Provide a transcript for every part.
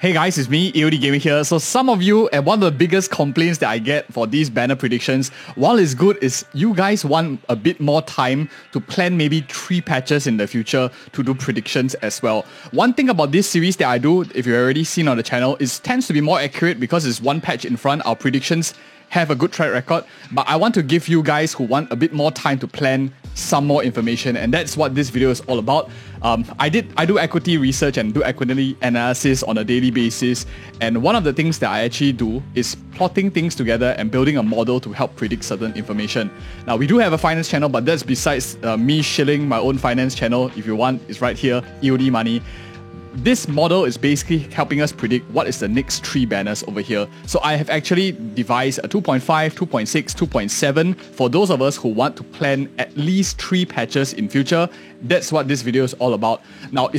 Hey guys, it's me, EOD Gaming here. So some of you, and one of the biggest complaints that I get for these banner predictions, while it's good, is you guys want a bit more time to plan maybe 3 patches in the future to do predictions as well. One thing about this series that I do, if you've already seen on the channel, is tends to be more accurate because it's 1 patch in front. Our predictions have a good track record, but I want to give you guys who want a bit more time to plan some more information, and that's what this video is all about. I do equity research and do equity analysis on a daily basis, and one of the things that I actually do is plotting things together and building a model to help predict certain information. Now, we do have a finance channel, but that's besides me shilling my own finance channel. If you want, it's right here, EOD Money. This model is basically helping us predict what is the next 3 banners over here. So I have actually devised a 2.5, 2.6, 2.7 for those of us who want to plan at least 3 patches in future. That's what this video is all about. Now,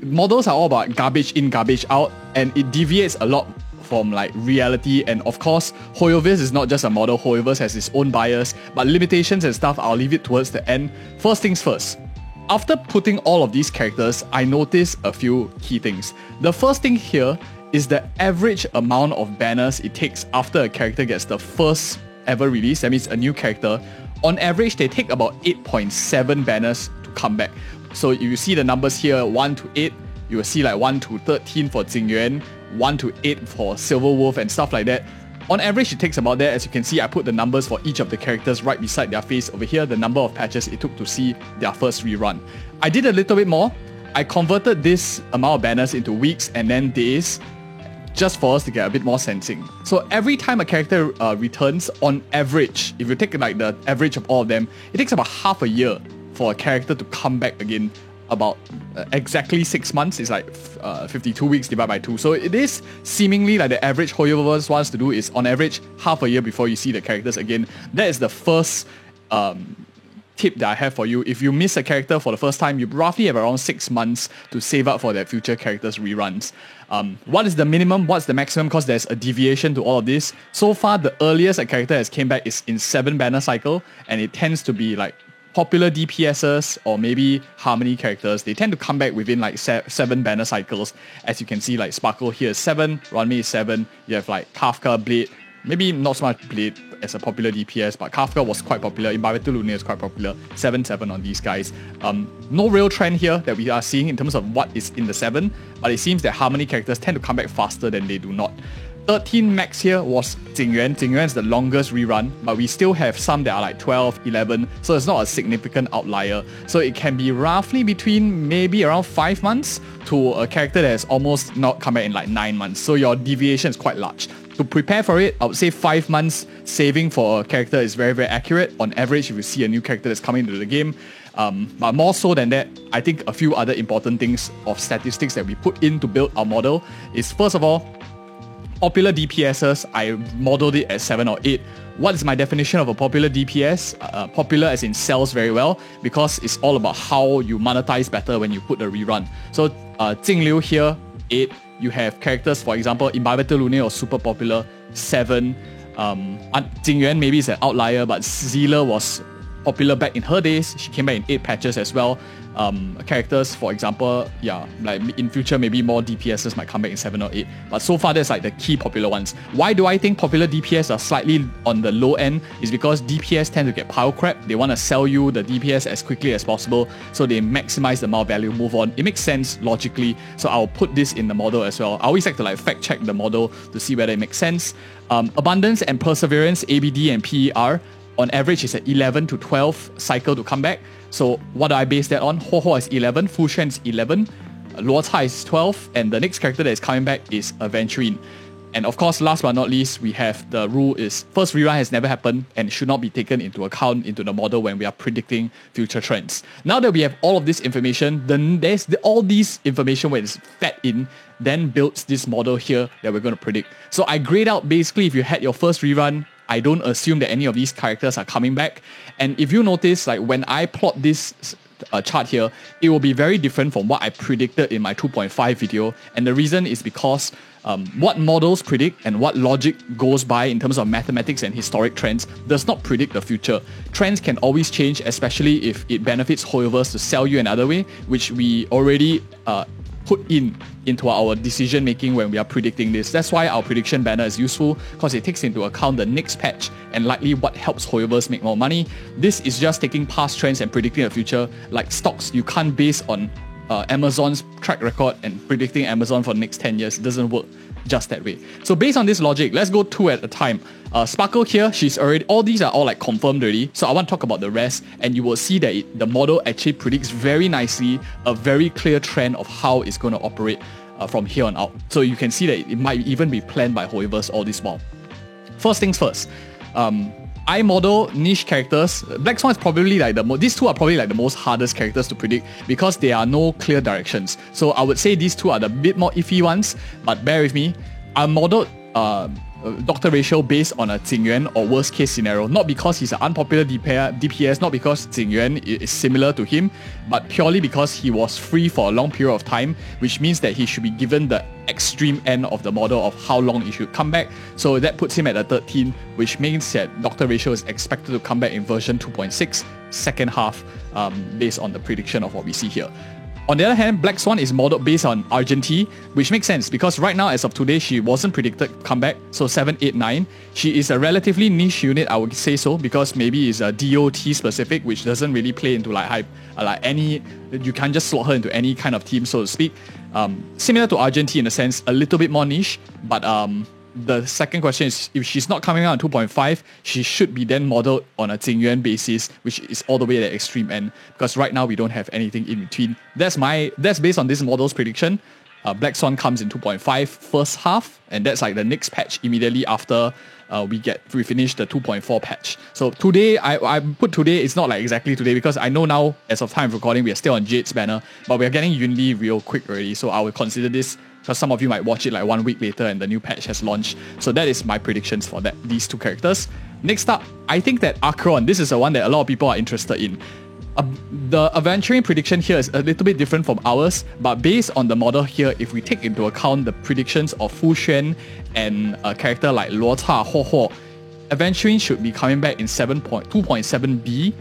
models are all about garbage in, garbage out, and it deviates a lot from like reality. And of course, Hoyoverse is not just a model. Hoyoverse has its own bias, but limitations and stuff, I'll leave it towards the end. First things first. After putting all of these characters, I noticed a few key things. The first thing here is the average amount of banners it takes after a character gets the first ever release. That means a new character. On average, they take about 8.7 banners to come back. So if you see the numbers here, 1 to 8, you will see like 1 to 13 for Jingyuan, 1 to 8 for Silverwolf and stuff like that. On average, it takes about that. As you can see, I put the numbers for each of the characters right beside their face over here, the number of patches it took to see their first rerun. I did a little bit more. I converted this amount of banners into weeks and then days, just for us to get a bit more sensing. So every time a character returns, on average, if you take like the average of all of them, it takes about half a year for a character to come back again. About exactly 6 months is like 52 weeks divided by 2. So it is seemingly like the average Hoyoverse wants to do is on average half a year before you see the characters again. That is the first tip that I have for you. If you miss a character for the first time, you roughly have around 6 months to save up for their future characters reruns. What is the minimum? What's the maximum? Because there's a deviation to all of this. So far, the earliest a character has came back is in 7 banner cycle, and it tends to be like popular DPSs or maybe Harmony characters. They tend to come back within like 7 banner cycles. As you can see, like Sparkle here is 7, Runmei is 7. You have like Kafka, Blade, maybe not so much Blade as a popular DPS, but Kafka was quite popular. Imbibitor Lunia is quite popular. 7/7 on these guys. No real trend here that we are seeing in terms of what is in the 7, but it seems that Harmony characters tend to come back faster than they do not. 13 max here was Jingyuan. Jingyuan is the longest rerun, but we still have some that are like 12, 11, so it's not a significant outlier. So it can be roughly between maybe around 5 months to a character that has almost not come back in like 9 months. So your deviation is quite large. To prepare for it, I would say 5 months saving for a character is very, very accurate. On average, if you see a new character that's coming into the game. But more so than that, I think a few other important things of statistics that we put in to build our model is, first of all, popular DPSs, I modeled it as 7 or 8. What is my definition of a popular DPS? Popular as in sells very well, because it's all about how you monetize better when you put a rerun. So Jingliu here, 8. You have characters, for example, Imbibitor Lunia was super popular, 7. Jingyuan maybe is an outlier, but Zila was popular back in her days. She came back in 8 patches as well. Characters, for example, like in future, maybe more DPSs might come back in 7 or 8. But so far, that's like the key popular ones. Why do I think popular DPS are slightly on the low end? Is because DPS tend to get pile crap. They want to sell you the DPS as quickly as possible, so they maximize the amount of value, move on. It makes sense logically, so I'll put this in the model as well. I always like to like fact check the model to see whether it makes sense. Abundance and Perseverance, ABD and PER, on average is an 11 to 12 cycle to come back. So what do I base that on? Ho Ho is 11, Fu Shen is 11, Luo Cai is 12, and the next character that is coming back is Aventurine. And of course, last but not least, we have the rule is first rerun has never happened and should not be taken into account into the model when we are predicting future trends. Now that we have all of this information, then there's all these information when it's fed in, then builds this model here that we're going to predict. So I grade out basically if you had your first rerun, I don't assume that any of these characters are coming back. And if you notice, like when I plot this chart here, it will be very different from what I predicted in my 2.5 video. And the reason is because what models predict and what logic goes by in terms of mathematics and historic trends does not predict the future. Trends can always change, especially if it benefits Hoyoverse to sell you another way, which we already put into our decision making when we are predicting this. That's why our prediction banner is useful, because it takes into account the next patch and likely what helps Hoyoverse make more money. This is just taking past trends and predicting the future. Like stocks, you can't base on Amazon's track record and predicting Amazon for the next 10 years. It doesn't work just that way. So based on this logic, let's go two at a time. Sparkle here, all these are all like confirmed already. So I want to talk about the rest, and you will see that the model actually predicts very nicely a very clear trend of how it's going to operate from here on out. So you can see that it might even be planned by Hoyoverse all this while. First things first. I model niche characters. Black Swan is probably like these two are probably like the most hardest characters to predict because there are no clear directions. So I would say these two are the bit more iffy ones, but bear with me. I modeled Dr. Ratio based on a Qingyuan or worst case scenario, not because he's an unpopular DPS, not because Qingyuan is similar to him, but purely because he was free for a long period of time, which means that he should be given the extreme end of the model of how long he should come back. So that puts him at a 13, which means that Dr. Ratio is expected to come back in version 2.6 second half, based on the prediction of what we see here. On the other hand, Black Swan is modeled based on Argenti, which makes sense because right now, as of today, she wasn't predicted comeback, so 7, 8, 9. She is a relatively niche unit, I would say so, because maybe it's a DOT specific, which doesn't really play into like any, you can't just slot her into any kind of team, so to speak. Similar to Argenti in a sense, a little bit more niche, but the second question is, if she's not coming out in 2.5, she should be then modeled on a Qingyuan basis, which is all the way at the extreme end, because right now we don't have anything in between. That's based on this model's prediction. Black Swan comes in 2.5 first half, and that's like the next patch immediately after we finish the 2.4 patch. So today, I put today, it's not like exactly today, because I know now, as of time of recording, we are still on Jade's banner, but we are getting Yunli real quick already, so I would consider this, because some of you might watch it like 1 week later and the new patch has launched. So that is my predictions for these two characters. Next up, I think that Acheron, this is the one that a lot of people are interested in. The Aventuring prediction here is a little bit different from ours, but based on the model here, if we take into account the predictions of Fu Xuan and a character like Luo Ca Ho Ho, Aventuring should be coming back in 2.7b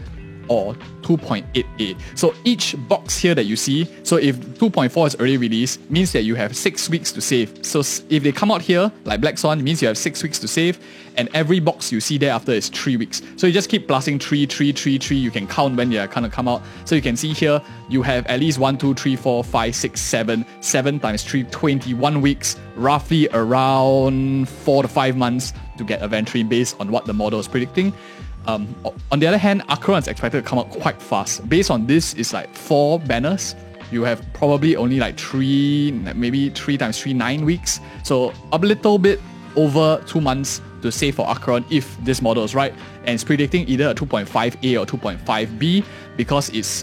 or 2.8a. So each box here that you see, so if 2.4 is already released, means that you have 6 weeks to save. So if they come out here, like Black Swan, it means you have 6 weeks to save, and every box you see thereafter is 3 weeks. So you just keep plusing 3, 3, 3, 3, you can count when they're kind of come out. So you can see here, you have at least 1, 2, 3, 4, 5, 6, 7, 7 times 3, 21 weeks, roughly around 4 to 5 months to get Aventuring based on what the model is predicting. On the other hand, Acheron is expected to come out quite fast. Based on this, it's like 4 banners. You have probably only like 3, maybe 3 times 3, 9 weeks. So a little bit over 2 months to save for Acheron if this model is right. And it's predicting either a 2.5A or 2.5B because it's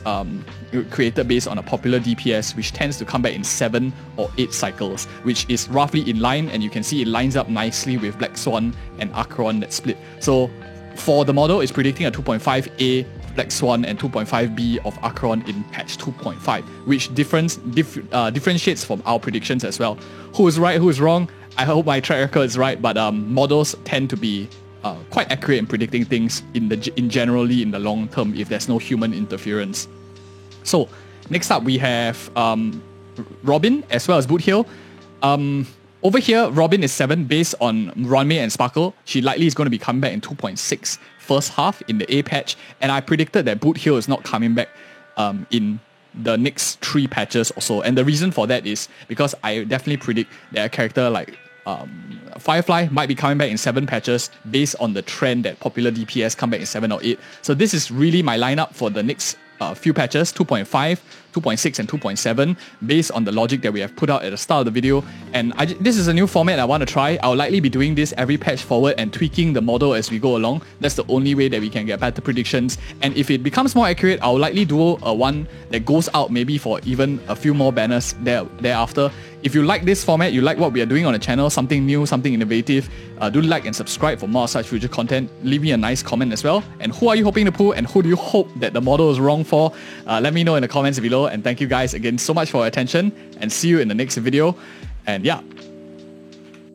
created based on a popular DPS, which tends to come back in 7 or 8 cycles, which is roughly in line, and you can see it lines up nicely with Black Swan and Acheron that split. So for the model, it's predicting a 2.5A Black Swan and 2.5B of Acheron in patch 2.5, which differentiates from our predictions as well. Who is right, who is wrong? I hope my track record is right, but models tend to be quite accurate in predicting things generally in the long term if there's no human interference. So next up we have Robin as well as Boothill. Over here, Robin is 7 based on Ruanmei and Sparkle. She likely is going to be coming back in 2.6 first half in the A patch, and I predicted that Boothill is not coming back in the next 3 patches or so. And the reason for that is because I definitely predict that a character like Firefly might be coming back in 7 patches based on the trend that popular DPS come back in 7 or 8. So this is really my lineup for the next few patches, 2.5, 2.6 and 2.7, based on the logic that we have put out at the start of the video. And this is a new format I want to try. I'll likely be doing this every patch forward and tweaking the model as we go along. That's the only way that we can get better predictions. And if it becomes more accurate, I'll likely do a one that goes out maybe for even a few more banners thereafter. If you like this format, you like what we are doing on the channel, something new, something innovative, do like and subscribe for more such future content. Leave me a nice comment as well. And who are you hoping to pull, and who do you hope that the model is wrong for? Let me know in the comments below. And thank you guys again so much for your attention, and see you in the next video. And yeah,